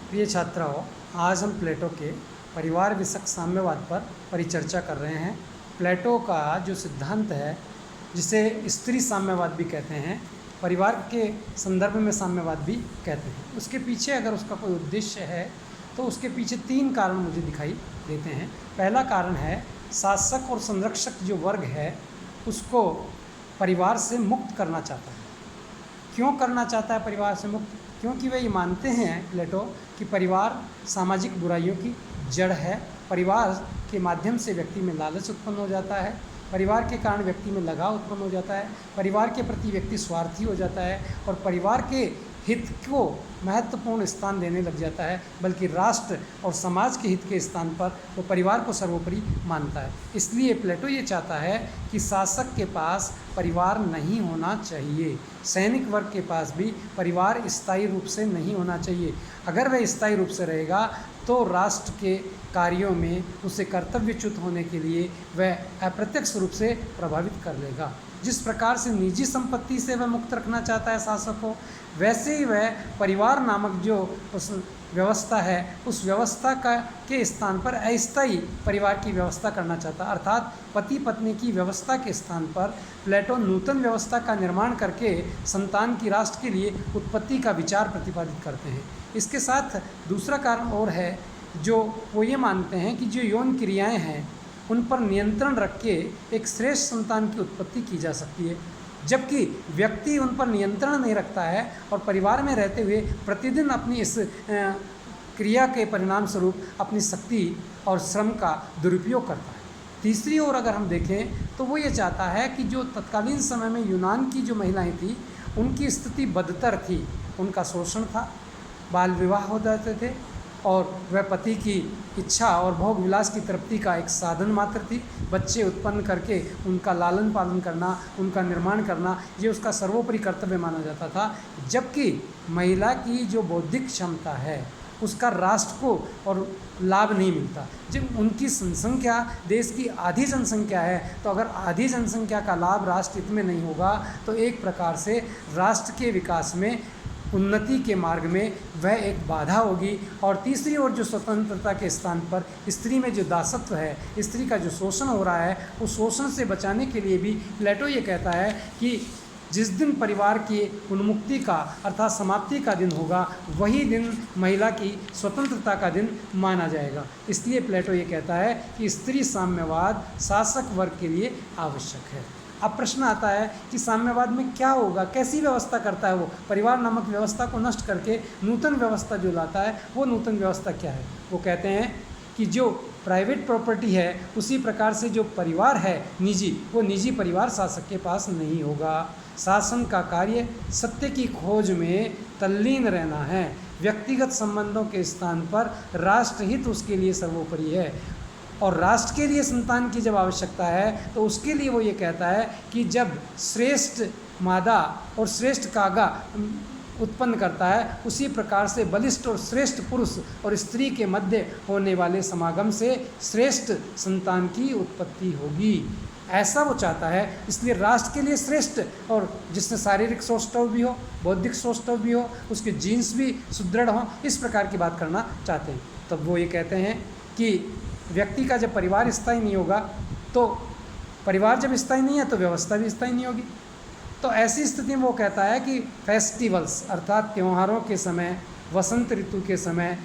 प्रिय छात्राओं, आज हम प्लेटो के परिवार विषयक साम्यवाद पर परिचर्चा कर रहे हैं। प्लेटो का जो सिद्धांत है, जिसे स्त्री साम्यवाद भी कहते हैं, परिवार के संदर्भ में साम्यवाद भी कहते हैं, उसके पीछे अगर उसका कोई उद्देश्य है तो उसके पीछे 3 कारण मुझे दिखाई देते हैं। पहला कारण है, शासक और संरक्षक जो वर्ग है उसको परिवार से मुक्त करना चाहता है। क्यों करना चाहता है परिवार से मुक्त? क्योंकि वे ये मानते हैं प्लेटो कि परिवार सामाजिक बुराइयों की जड़ है। परिवार के माध्यम से व्यक्ति में लालच उत्पन्न हो जाता है, परिवार के कारण व्यक्ति में लगाव उत्पन्न हो जाता है, परिवार के प्रति व्यक्ति स्वार्थी हो जाता है और परिवार के हित को महत्वपूर्ण स्थान देने लग जाता है, बल्कि राष्ट्र और समाज के हित के स्थान पर वो परिवार को सर्वोपरि मानता है। इसलिए प्लेटो ये चाहता है कि शासक के पास परिवार नहीं होना चाहिए, सैनिक वर्ग के पास भी परिवार स्थायी रूप से नहीं होना चाहिए। अगर वह स्थायी रूप से रहेगा तो राष्ट्र के कार्यों में उसे कर्तव्यच्युत होने के लिए वह अप्रत्यक्ष रूप से प्रभावित कर लेगा। जिस प्रकार से निजी संपत्ति से वह मुक्त रखना चाहता है शासक को, वैसे ही वह परिवार नामक जो उस व्यवस्था है, उस व्यवस्था के स्थान पर अस्थायी परिवार की व्यवस्था करना चाहता है। अर्थात पति पत्नी की व्यवस्था के स्थान पर प्लेटो नूतन व्यवस्था का निर्माण करके संतान की राष्ट्र के लिए उत्पत्ति का विचार प्रतिपादित करते हैं। इसके साथ दूसरा कारण और है, जो वो ये मानते हैं कि जो यौन क्रियाएं हैं उन पर नियंत्रण रख के एक श्रेष्ठ संतान की उत्पत्ति की जा सकती है, जबकि व्यक्ति उन पर नियंत्रण नहीं रखता है और परिवार में रहते हुए प्रतिदिन अपनी इस क्रिया के परिणाम स्वरूप अपनी शक्ति और श्रम का दुरुपयोग करता है। तीसरी ओर अगर हम देखें तो वो ये चाहता है कि जो तत्कालीन समय में यूनान की जो महिलाएं थी उनकी स्थिति बदतर थी, उनका शोषण था, बाल विवाह हो जाते थे और वह पति की इच्छा और भोग विलास की तृप्ति का एक साधन मात्र थी। बच्चे उत्पन्न करके उनका लालन पालन करना, उनका निर्माण करना, ये उसका सर्वोपरि कर्तव्य माना जाता था। जबकि महिला की जो बौद्धिक क्षमता है उसका राष्ट्र को और लाभ नहीं मिलता। जब उनकी जनसंख्या देश की आधी जनसंख्या है, तो अगर आधी जनसंख्या का लाभ राष्ट्र हित में नहीं होगा तो एक प्रकार से राष्ट्र के विकास में, उन्नति के मार्ग में वह एक बाधा होगी। और तीसरी ओर जो स्वतंत्रता के स्थान पर स्त्री में जो दासत्व है, स्त्री का जो शोषण हो रहा है, उस शोषण से बचाने के लिए भी प्लेटो ये कहता है कि जिस दिन परिवार की उन्मुक्ति का अर्थात समाप्ति का दिन होगा, वही दिन महिला की स्वतंत्रता का दिन माना जाएगा। इसलिए प्लेटो ये कहता है कि स्त्री साम्यवाद शासक वर्ग के लिए आवश्यक है। अब प्रश्न आता है कि साम्यवाद में क्या होगा, कैसी व्यवस्था करता है वो? परिवार नामक व्यवस्था को नष्ट करके नूतन व्यवस्था जो लाता है, वो नूतन व्यवस्था क्या है? वो कहते हैं कि जो प्राइवेट प्रॉपर्टी है उसी प्रकार से जो परिवार है निजी, वो निजी परिवार शासक के पास नहीं होगा। शासन का कार्य सत्य की खोज में तल्लीन रहना है। व्यक्तिगत संबंधों के स्थान पर राष्ट्रहित उसके लिए सर्वोपरि है और राष्ट्र के लिए संतान की जब आवश्यकता है तो उसके लिए वो ये कहता है कि जब श्रेष्ठ मादा और श्रेष्ठ कागा उत्पन्न करता है, उसी प्रकार से बलिष्ठ और श्रेष्ठ पुरुष और स्त्री के मध्य होने वाले समागम से श्रेष्ठ संतान की उत्पत्ति होगी, ऐसा वो चाहता है। इसलिए राष्ट्र के लिए श्रेष्ठ और जिससे शारीरिक सौष्ठव भी हो, बौद्धिक सौष्ठव भी हो, उसके जीन्स भी सुदृढ़ हों, इस प्रकार की बात करना चाहते हैं। तब वो ये कहते हैं कि व्यक्ति का जब परिवार स्थायी नहीं होगा, तो परिवार जब स्थायी नहीं है तो व्यवस्था भी स्थायी नहीं होगी। तो ऐसी स्थिति में वो कहता है कि फेस्टिवल्स अर्थात त्योहारों के समय, वसंत ऋतु के समय